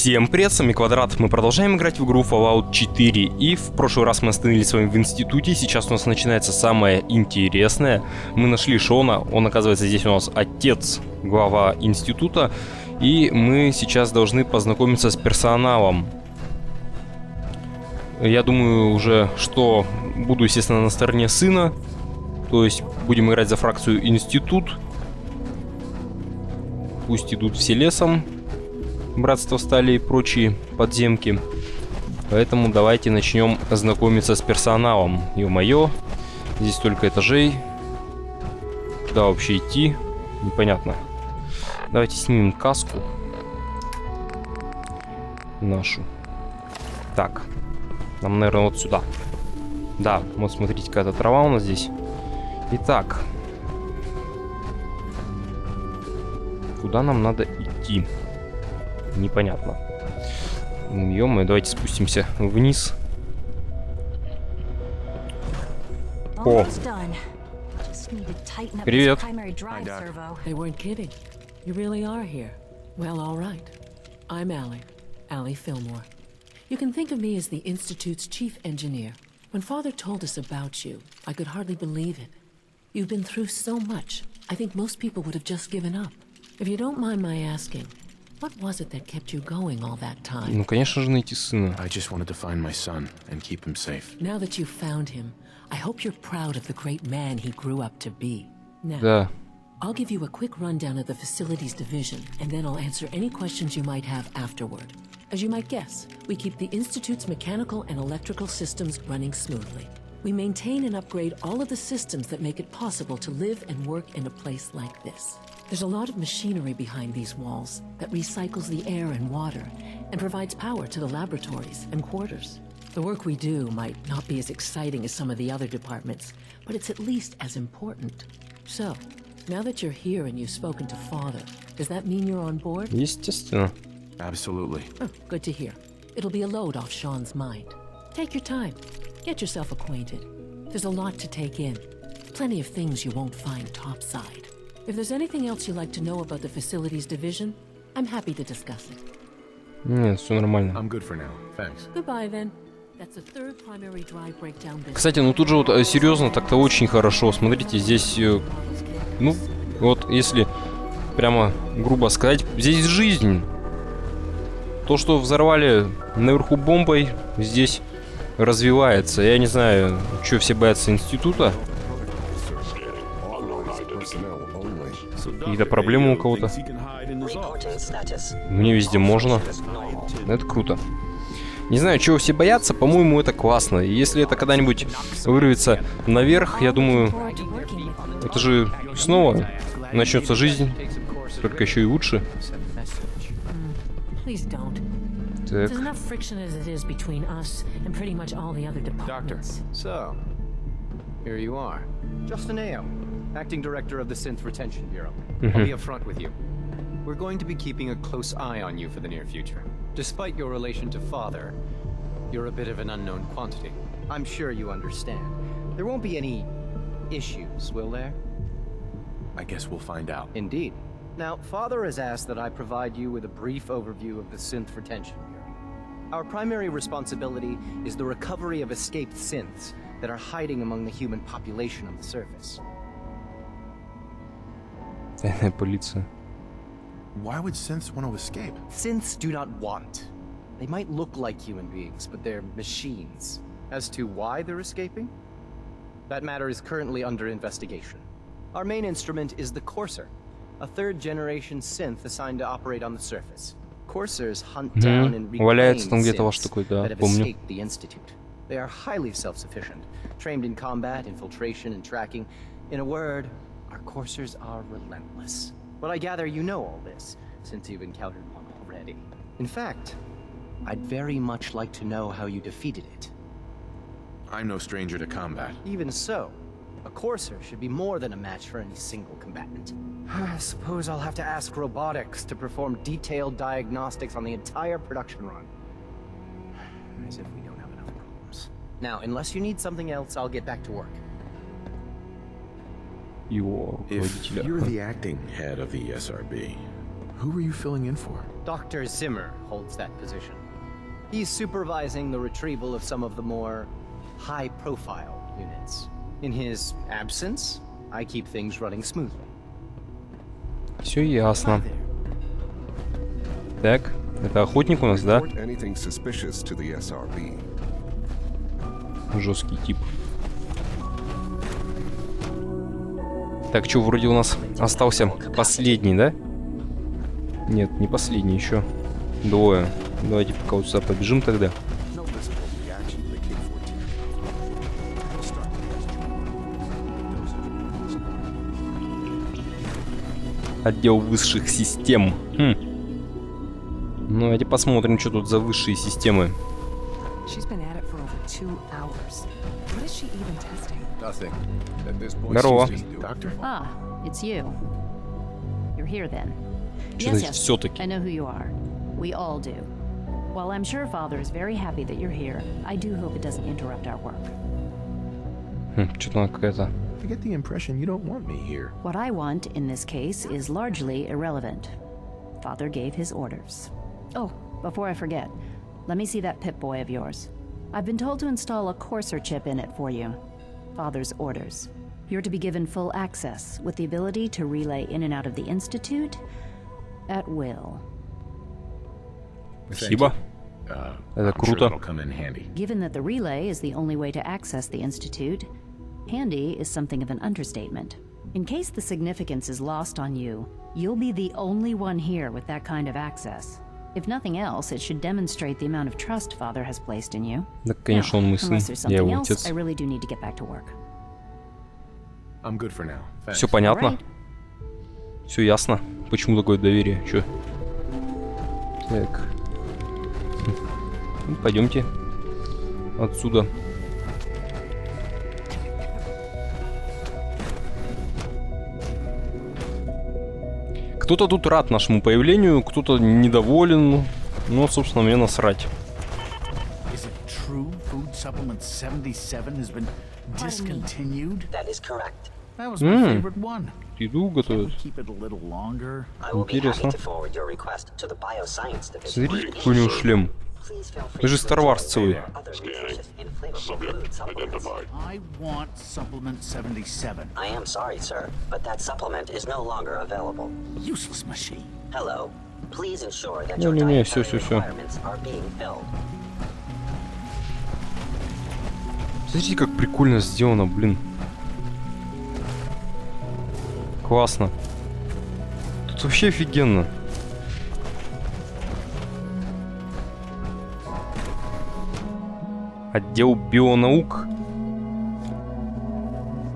Всем привет, с вами Квадрат. Мы продолжаем играть в игру Fallout 4. И в прошлый раз мы остановились с вами в институте. Сейчас у нас начинается самое интересное. Мы нашли Шона. Он, оказывается, здесь у нас отец, глава института. И мы сейчас должны познакомиться с персоналом. Я думаю уже, что буду, естественно, на стороне сына. То есть будем играть за фракцию институт. Пусть идут все лесом. Братство стали и прочие подземки. Поэтому давайте начнем знакомиться с персоналом. Ё-моё, здесь столько этажей. Куда вообще идти? Непонятно. Давайте снимем каску нашу. Так, нам, наверное, вот сюда. Да, вот смотрите, какая-то трава у нас здесь. Итак, куда нам надо идти? Непонятно. Ё-моё, давайте спустимся вниз. О! Привет. They weren't kidding. You really are here. Well, all right. I'm Allie Fillmore. You can think of me as the Institute's chief engineer. When Father told us about you, I could hardly believe it. You've been through so much, I think most people would have just given up. If you don't mind my asking, what was it that kept you going all that time? Ну, конечно же, найти сына. I just wanted to find my son and keep him safe. Now that you've found him, I hope you're proud of the great man he grew up to be. Now, Да. I'll give you a quick rundown of the facilities division, and then I'll answer any questions you might have afterward. As you might guess, we keep the Institute's mechanical and electrical systems running smoothly. We maintain and upgrade all of the systems that make it possible to live and work in a place like this. There's a lot of machinery behind these walls that recycles the air and water and provides power to the laboratories and quarters. The work we do might not be as exciting as some of the other departments, but it's at least as important. So, now that you're here and you've spoken to Father, does that mean you're on board? Естественно. Absolutely. Oh, good to hear. It'll be a load off Sean's mind. Take your time. Get yourself acquainted. There's a lot to take in. Plenty of things you won't find topside. If there's anything else you'd like to know about the facilities division, I'm happy to discuss it. Нет, все нормально. I'm good for now. Thanks. Goodbye, then. That's the third primary drive breakdown business. Кстати, ну тут же вот серьезно, так-то очень хорошо. Смотрите, здесь, ну, вот если прямо грубо сказать, здесь жизнь. То, что взорвали наверху бомбой, здесь развивается. Я не знаю, что все боятся института. Какие-то проблемы у кого-то. Мне везде можно. Это круто. Не знаю, чего все боятся, по-моему, это классно. И если это когда-нибудь вырвется наверх, я думаю, это же снова начнется жизнь, только еще и лучше. Так. There's enough friction as it is between us and pretty much all the other departments. So, here you are. Justin Ayo, Acting Director of the Synth Retention Bureau. I'll be upfront with you. We're going to be keeping a close eye on you for the near future. Despite your relation to Father, you're a bit of an unknown quantity. I'm sure you understand. There won't be any issues, will there? I guess we'll find out. Indeed. Now, Father has asked that I provide you with a brief overview of the Synth Retention Bureau. Our primary responsibility is the recovery of escaped synths that are hiding among the human population on the surface. Полиция. Why would synths want to escape? Synths do not want. They might look like human beings, but they're machines. As to why they're escaping? That matter is currently under investigation. Our main instrument is the Courser, a third-generation synth assigned to operate on the surface. Coursers hunt down and reclaim synths that have escaped the Institute. They are highly self-sufficient, trained in combat, infiltration, and tracking. In a word, our Coursers are relentless. But I gather you know all this, since you've encountered one already. In fact, I'd very much like to know how you defeated it. I'm no stranger to combat. Even so, a Courser should be more than a match for any single combatant. I suppose I'll have to ask robotics to perform detailed diagnostics on the entire production run. As if we don't have enough problems. Now, unless you need something else, I'll get back to work. Его If руководителя. you're the acting head of the SRB, Who are you filling in for? Dr. Zimmer holds that position. He's supervising the retrieval of some of the more high-profile units. In his absence, I keep things running smoothly. Все ясно. Так, это охотник у нас, да? Anything suspicious to the SRB. Жесткий тип. Так, что, вроде у нас остался последний, да? Нет, не последний, еще двое. Давайте пока вот сюда побежим тогда. No visible reaction to the K-14. We'll start the Отдел высших систем. Ну, давайте посмотрим, что тут за высшие системы. She's been at it for over 2 hours. What is she even testing? Nothing. At this point, Здорово. she's just doctor. Ah, it's you. You're here then. Что значит все-таки? I know who you are. We all do. While I'm sure Father is very happy that you're here, I do hope it doesn't interrupt our work. Что-то она какая-то... I get the impression you don't want me here. What I want in this case is largely irrelevant. Father gave his orders. Oh, before I forget, let me see that Pip-Boy of yours. I've been told to install a courser chip in it for you. Father's orders. You're to be given full access, with the ability to relay in and out of the Institute at will. Спасибо. Это I'm sure круто. it'll come in handy. Given that the relay is the only way to access the Institute, handy is something of an understatement. In case the significance is lost on you, you'll be the only one here with that kind of access. If nothing else, it should demonstrate the amount of trust Father has placed in you. Да, конечно, он мой сын. Unless there's Я something его else, отец. I really do need to get back to work. I'm good for now. Thanks. Все понятно? Alright. Все ясно? Почему такое доверие? Че? Так. Ну, пойдемте отсюда. Кто-то тут рад нашему появлению, кто-то недоволен. Ну, собственно, мне насрать. Is it true food supplement 77 has been discontinued? That is correct. That was my favorite one. Еду готовят. Keep it a little longer. I will be happy Интересно. to forward your request to the bioscience division. Смотрите, какой у него шлем. Please feel free Вы же to Star Wars refer целый. to other nutritious inflammable food supplements. I want supplement 77. I am sorry, sir, but that supplement is no longer available. Useless machine. Hello. Please ensure that your Не-не-не, dietary всё. requirements are being filled. Смотрите, как прикольно сделано, блин. Классно. Тут вообще офигенно. Отдел бионаук.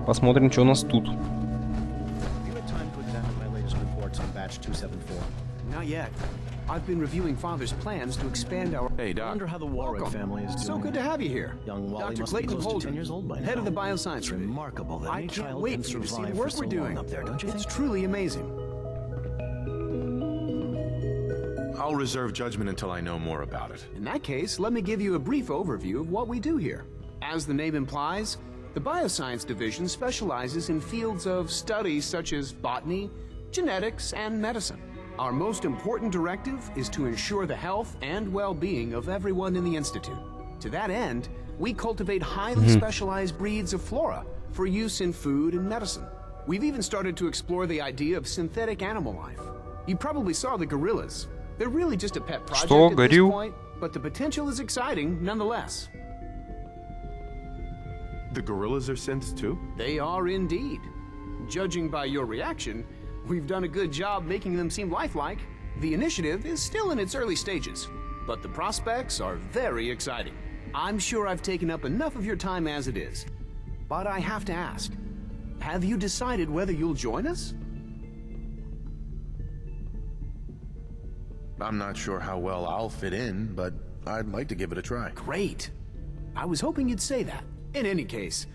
Посмотрим, что у нас тут. You had time to examine my latest reports on batch 274. Not yet. I've been reviewing Father's plans to expand our... Hey, I Doc. wonder how the Warwick Welcome. family is doing. So good to have you here. Young Wally Dr. must be Clayton close to Holden, 10 years old by head now. of the bioscience It's division. remarkable that I any can't child wait can for you to see survive the for work so we're long doing. up there, don't you It's think? truly amazing. I'll reserve judgment until I know more about it. In that case, let me give you a brief overview of what we do here. As the name implies, the Bioscience Division specializes in fields of studies such as botany, genetics, and medicine. Our most important directive is to ensure the health and well-being of everyone in the Institute. To that end, we cultivate highly specialized breeds of flora for use in food and medicine. We've even started to explore the idea of synthetic animal life. You probably saw the gorillas. They're really just a pet project Что, at this горилл? point, but the potential is exciting nonetheless. The gorillas are synths too? They are indeed. Judging by your reaction, we've done a good job making them seem lifelike. The initiative is still in its early stages, but the prospects are very exciting. I'm sure I've taken up enough of your time as it is, but I have to ask, have you decided whether you'll join us? I'm not sure how well I'll fit in, but I'd like to give it a try. Great. I was hoping you'd say that. In any case,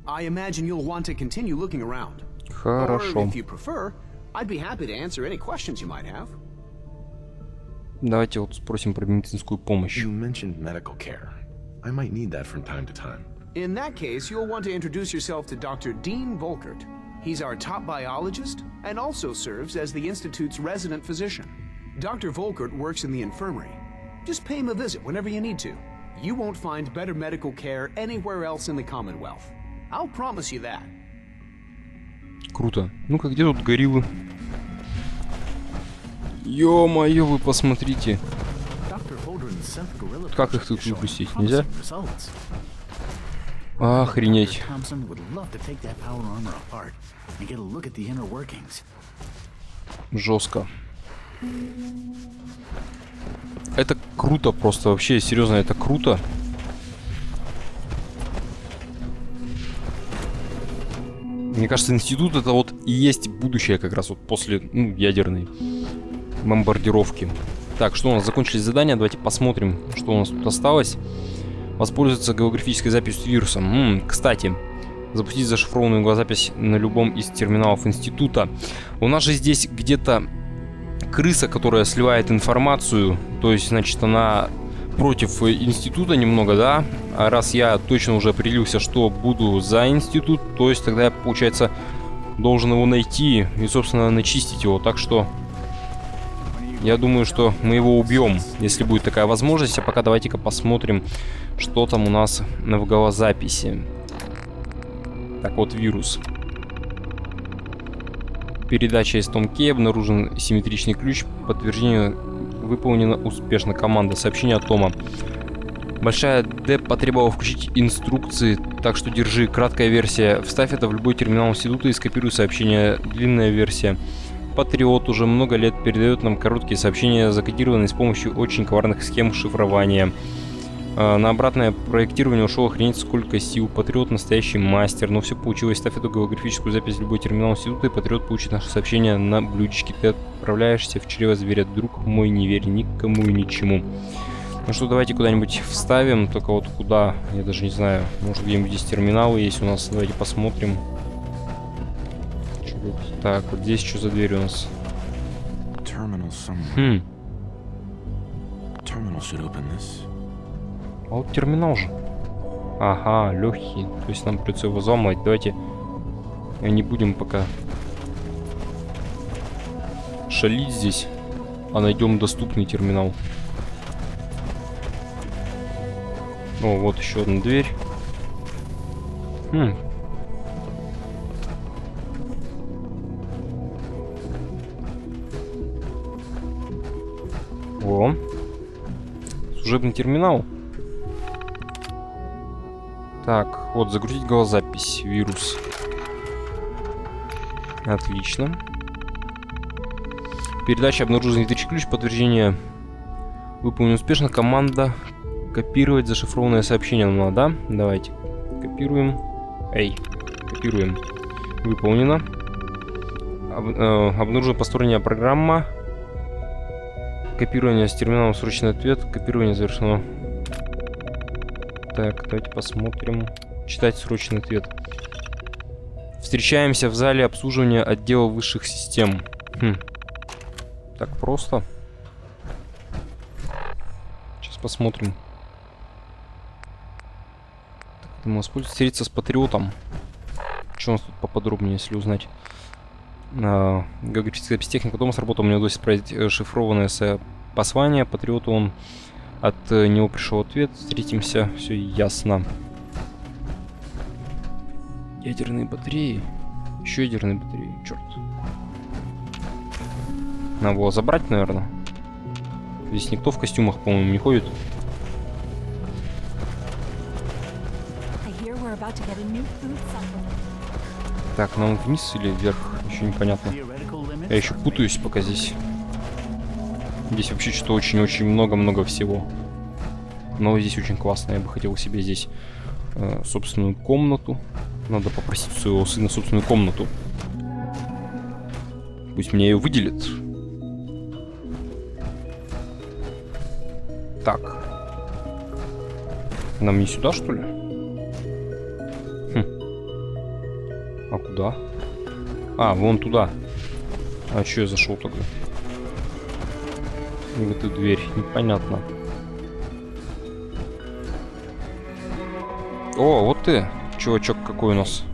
I imagine you'll want to continue looking around. Хорошо. Or if you prefer, I'd be happy to answer any questions you might have. Давайте вот спросим про медицинскую помощь. You mentioned medical care. I might need that from time to time. In that case, you'll want to introduce yourself to Dr. Dean Volkert. He's our top biologist and also serves as the Institute's resident physician. Dr. Volkert works in the infirmary. Just pay him a visit whenever you need to. You won't find better medical care anywhere else in the Commonwealth. I'll promise you that. Круто. Ну-ка, где тут гориллы? Ё-моё, вы посмотрите. Как их тут выпустить? Нельзя? Охренеть. Жестко. Это круто просто, вообще, серьезно, это круто. Мне кажется, институт это вот и есть будущее как раз вот после ядерной бомбардировки. Так, что у нас? Закончились задания. Давайте посмотрим, что у нас тут осталось. Воспользоваться голографической записью вирусом. Кстати, запустить зашифрованную голозапись на любом из терминалов института. У нас же здесь где-то крыса, которая сливает информацию. То есть, значит, она против института немного, да? А раз я точно уже определился, что буду за институт, то есть тогда я, получается, должен его найти и, собственно, начистить его. Так что я думаю, что мы его убьем, если будет такая возможность. А пока давайте-ка посмотрим, что там у нас в голозаписи. Так вот, вирус. Передача из Том Кей. Обнаружен симметричный ключ. Подтверждение выполнено успешно. Команда. Сообщение от Тома. Большая Д потребовала включить инструкции, так что держи. Краткая версия. Вставь это в любой терминал института и скопируй сообщение. Длинная версия. Патриот уже много лет передает нам короткие сообщения, закодированные с помощью очень коварных схем шифрования. На обратное проектирование ушел охренеть сколько сил. Патриот настоящий мастер, но все получилось. Ставь эту голографическую запись в любой терминал института, и Патриот получит наше сообщение на блюдечке. Ты отправляешься в чрево зверя. Друг мой, не верь никому и ничему. Ну что, давайте куда-нибудь вставим, только вот куда, я даже не знаю. Может, где-нибудь здесь терминалы есть у нас. Давайте посмотрим. Так, вот здесь что за дверь у нас? А вот терминал же. Ага, легкий. То есть нам придется его взломать. Давайте не будем пока шалить здесь, а найдем доступный терминал. О, вот еще одна дверь. О, служебный терминал. Так, вот, загрузить голозапись, вирус. Отлично. Передача обнаружен симметричный ключ, подтверждение выполнено успешно. Команда копировать зашифрованное сообщение нам надо, да? Давайте, копируем. Копируем. Выполнено. Обнаружена посторонняя программа. Копирование с терминалом срочный ответ. Копирование завершено. Так, давайте посмотрим. Читать срочный ответ. Встречаемся в зале обслуживания отдела высших систем. Так просто. Сейчас посмотрим. Так, думаю, встретиться с Патриотом. Что у нас тут поподробнее, если узнать? Голографическая техника дома сработала. Мне удалось отправить шифрованное послание. Патриоту он от него пришел ответ. Встретимся. Все ясно. Ядерные батареи. Еще ядерные батареи. Черт. Надо было забрать, наверное. Здесь никто в костюмах, по-моему, не ходит. Так, нам вниз или вверх? Еще непонятно. Я еще путаюсь пока здесь. Здесь вообще что-то очень-очень много-много всего. Но здесь очень классно. Я бы хотел себе здесь собственную комнату. Надо попросить своего сына собственную комнату. Пусть мне ее выделят. Так. Нам не сюда, что ли? А куда? А, вон туда. А что я зашел тогда? И в эту дверь. Непонятно. О, вот ты. Чувачок какой у нас.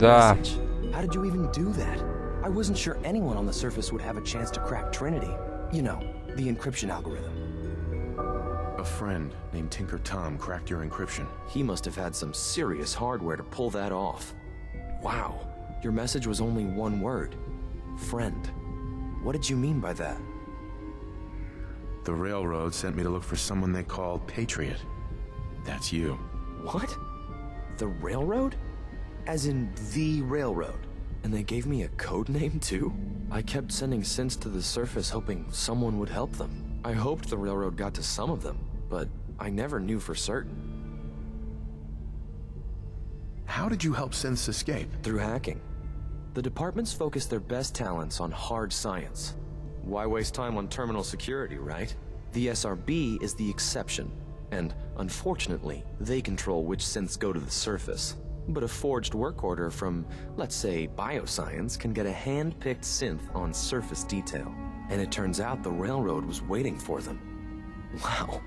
Да. I wasn't sure anyone on the surface would have a chance to crack Trinity. You know, the encryption algorithm. A friend named Tinker Tom cracked your encryption. He must have had some serious hardware to pull that off. Wow, your message was only one word. Friend. What did you mean by that? The railroad sent me to look for someone they called Patriot. That's you. What? The railroad? As in the railroad? And they gave me a code name too? I kept sending synths to the surface hoping someone would help them. I hoped the railroad got to some of them, but I never knew for certain. How did you help synths escape? Through hacking. The departments focus their best talents on hard science. Why waste time on terminal security, right? The SRB is the exception, and unfortunately, they control which synths go to the surface. But a forged work order from, let's say, bioscience can get a hand-picked synth on surface detail. And it turns out the railroad was waiting for them. Wow.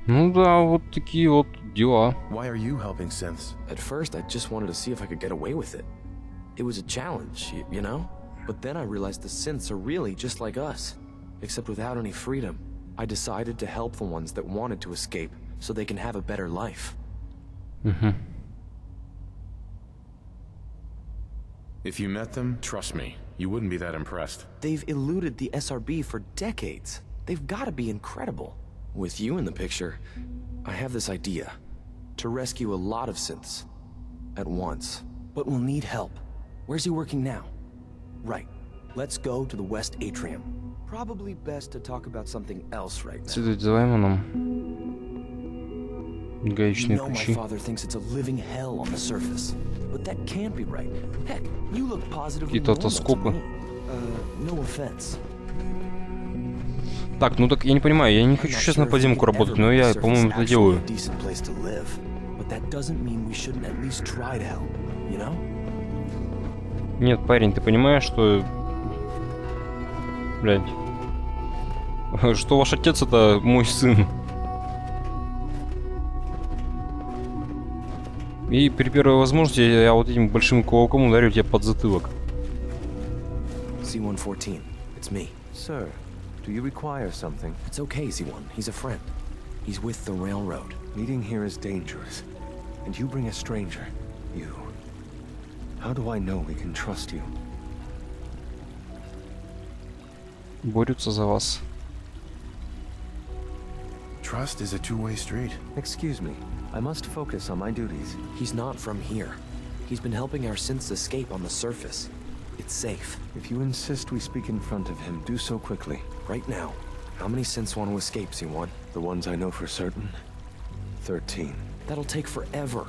Ну да, вот такие вот дела. Why are you helping synths? At first, I just wanted to see if I could get away with it. It was a challenge, you know? But then I realized the synths are really just like us, except without any freedom. I decided to help the ones that wanted to escape so they can have a better life. If you met them, trust me, you wouldn't be that impressed. They've eluded the SRB for decades. They've got to be incredible. With you in the picture, I have this idea. To rescue a lot of synths. At once. But we'll need help. Where's he working now? Right. Let's go to the West Atrium. Probably best to talk about something else right now. Следует за Лайманом. Гаечные My ключи. father thinks it's a living hell on the surface. But that can't be right. Heck, you look positively Какие-то normal to автоскопы. me. No offense. Так, ну так я не понимаю, я не хочу сейчас на подземку работать, но я, по-моему, это делаю. Нет, парень, ты понимаешь, что... Блядь. Что ваш отец это мой сын. И при первой возможности я вот этим большим кулаком ударю тебя под затылок. C-114, it's me. Sir, do you require something? It's okay, Z1. He's a friend. He's with the railroad. Meeting here is dangerous. And you bring a stranger. You. How do I know we can trust you? Борются за вас. Trust is a two-way street. Excuse me. I must focus on my duties. He's not from here. He's been helping our synths escape on the surface. It's safe. If you insist we speak in front of him, do so quickly. Right now. How many synths want to escape, C1? The ones I know for certain? 13. That'll take forever.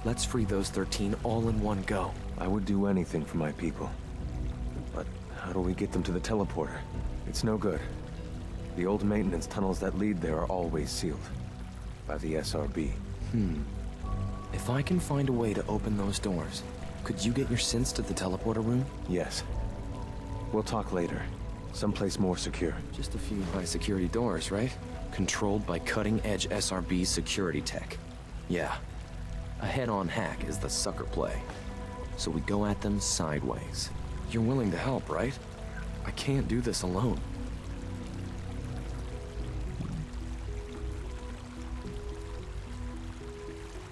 Let's free those 13 all in one go. I would do anything for my people. But how do we get them to the teleporter? It's no good. The old maintenance tunnels that lead there are always sealed. By the SRB. If I can find a way to open those doors, could you get your synths to the teleporter room? Yes. We'll talk later. Someplace more secure. Just a few high-security doors, right? Controlled by cutting-edge SRB security tech. Yeah. A head-on hack is the sucker play. So we go at them sideways. You're willing to help, right? I can't do this alone.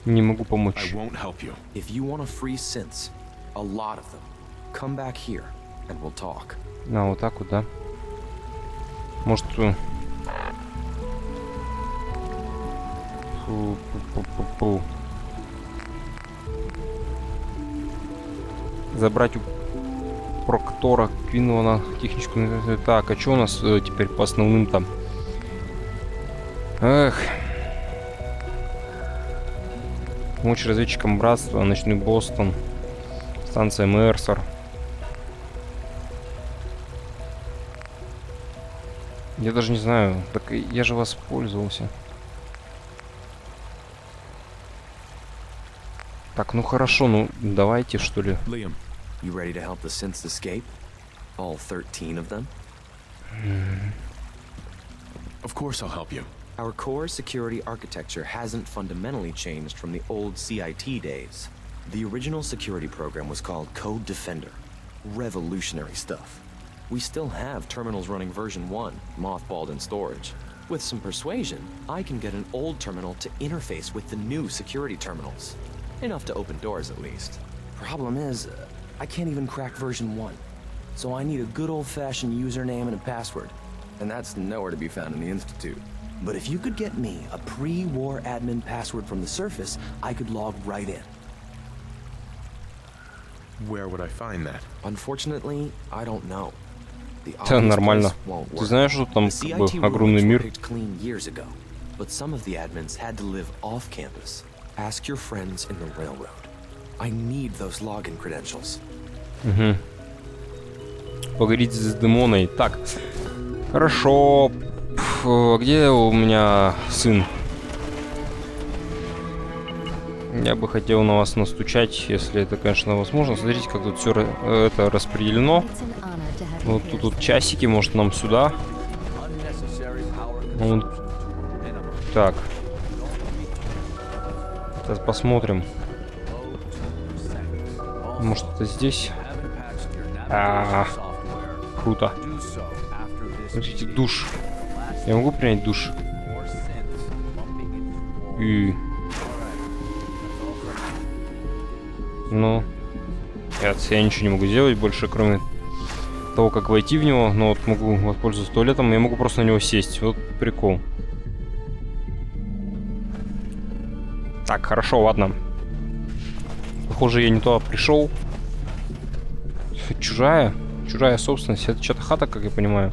Не могу помочь. I won't help you. If you want to free synths, a lot of them, come back here, and we'll talk. А, вот так вот, да? Может... Фу-фу-фу-фу-фу. Забрать у Проктора Квинлана техническую... Так, а что у нас теперь по основным там? Эх... Помочь разведчикам Братства, Ночной Бостон, станция Мерсер. Я даже не знаю, так я же воспользовался. Так, ну хорошо, ну давайте что ли. Liam, you ready to help the synths escape? All 13 of them? Of course I'll help you. Our core security architecture hasn't fundamentally changed from the old CIT days. The original security program was called Code Defender. revolutionary stuff. We still have terminals running version 1, mothballed in storage. With some persuasion, I can get an old terminal to interface with the new security terminals. Enough to open doors, at least. Problem is, I can't even crack version 1. So I need a good old-fashioned username and a password. And that's nowhere to be found in the Institute. But if you could get me a pre-war admin password from the surface, I could log right in. Where would I find that? Unfortunately, I don't know. Да, нормально. Ты знаешь, что там как бы огромный мир? But some of the admins had to live off campus. Ask your friends in the railroad. I need those login credentials. Угу. Поговорить с Демоной. Так, хорошо. Где у меня сын? Я бы хотел на вас настучать, если это, конечно, возможно. Смотрите, как тут все это распределено. Вот тут часики, может, нам сюда. Вот. Так. Сейчас посмотрим. Может, это здесь? Круто. Смотрите, душ. Я могу принять душ? Ну. Нет, я ничего не могу сделать больше, кроме того, как войти в него. Но вот могу воспользоваться туалетом. Я могу просто на него сесть. Вот прикол. Так, хорошо, ладно. Похоже, я не туда пришел. Чужая собственность. Это что-то хата, как я понимаю.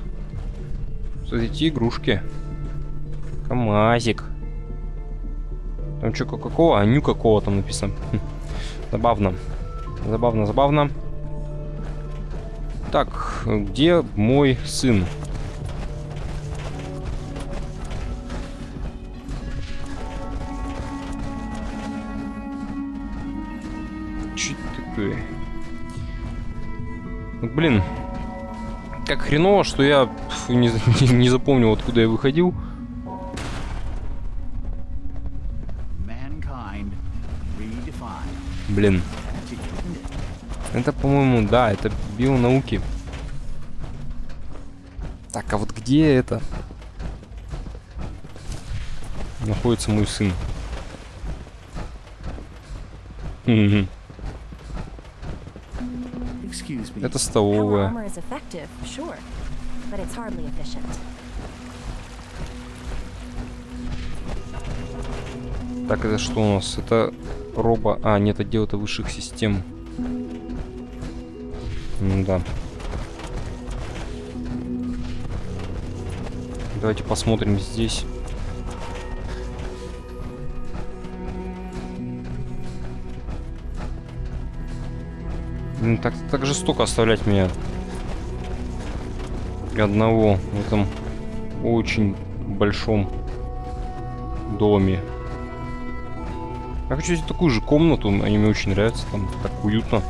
Смотрите, игрушки. КамАЗик. Там что, какого? А, ню какого там написано. Забавно. Забавно. Так, где мой сын? Чё такое? Блин. Как хреново, что я не запомнил, откуда я выходил. Блин. Это, по-моему, да, это бионауки. Так, а вот где это находится мой сын? Это столовая. Так, это что у нас? Это робо... А, нет, отдел-то высших систем. Да. Давайте посмотрим здесь. Блин, так жестоко оставлять меня одного в этом очень большом доме. Я хочу здесь такую же комнату, они мне очень нравятся, там так уютно.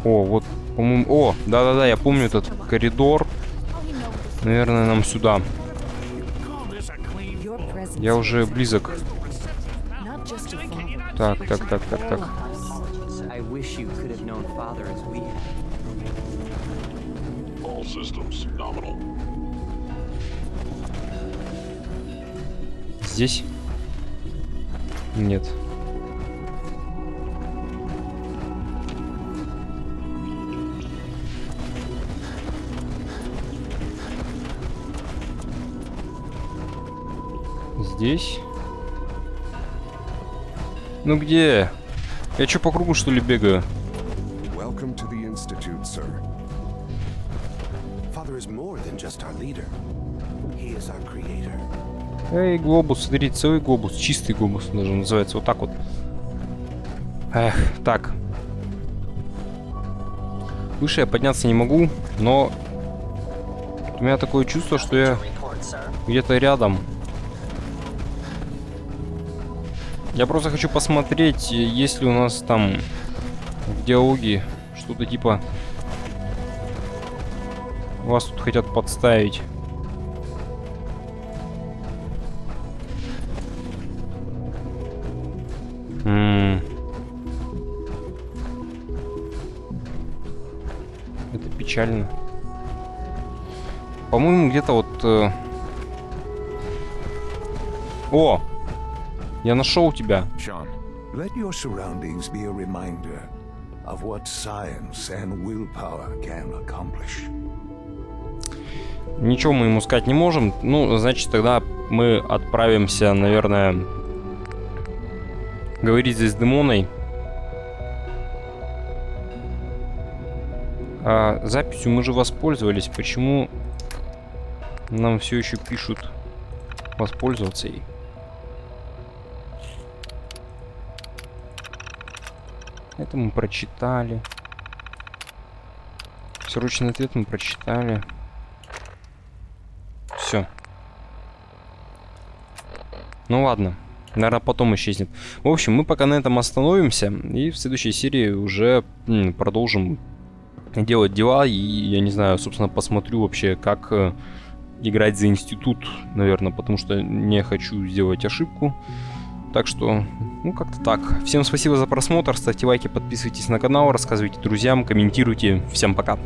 О, вот, по-моему... О, да-да-да, я помню этот коридор. Наверное, нам сюда. Я уже близок. Так. Здесь? Нет. Здесь? Ну где? Я что, по кругу, что ли, бегаю? Welcome to the Institute, sir. Father is more than just our leader. He is our creator. Эй, глобус, смотрите, целый глобус, чистый глобус даже называется, вот так вот. Эх, так. Выше я подняться не могу, но у меня такое чувство, что я где-то рядом. Я просто хочу посмотреть, есть ли у нас там в диалоге что-то типа вас тут хотят подставить. печально. По-моему, где-то вот... О! Я нашел тебя. Sean. Let your surroundings be a reminder of what science and willpower can accomplish. Ничего мы ему сказать не можем. Ну, значит, тогда мы отправимся, наверное, говорить здесь с Демоной. А записью мы же воспользовались. Почему нам все еще пишут воспользоваться ей? Это мы прочитали. Срочный ответ мы прочитали. Все. Ну ладно. Наверное, потом исчезнет. В общем, мы пока на этом остановимся. И в следующей серии уже продолжим делать дела. И я не знаю, собственно, посмотрю вообще, как играть за институт, наверное. Потому что не хочу сделать ошибку. Так что, ну, как-то так. Всем спасибо за просмотр. Ставьте лайки, подписывайтесь на канал, рассказывайте друзьям, комментируйте. Всем пока.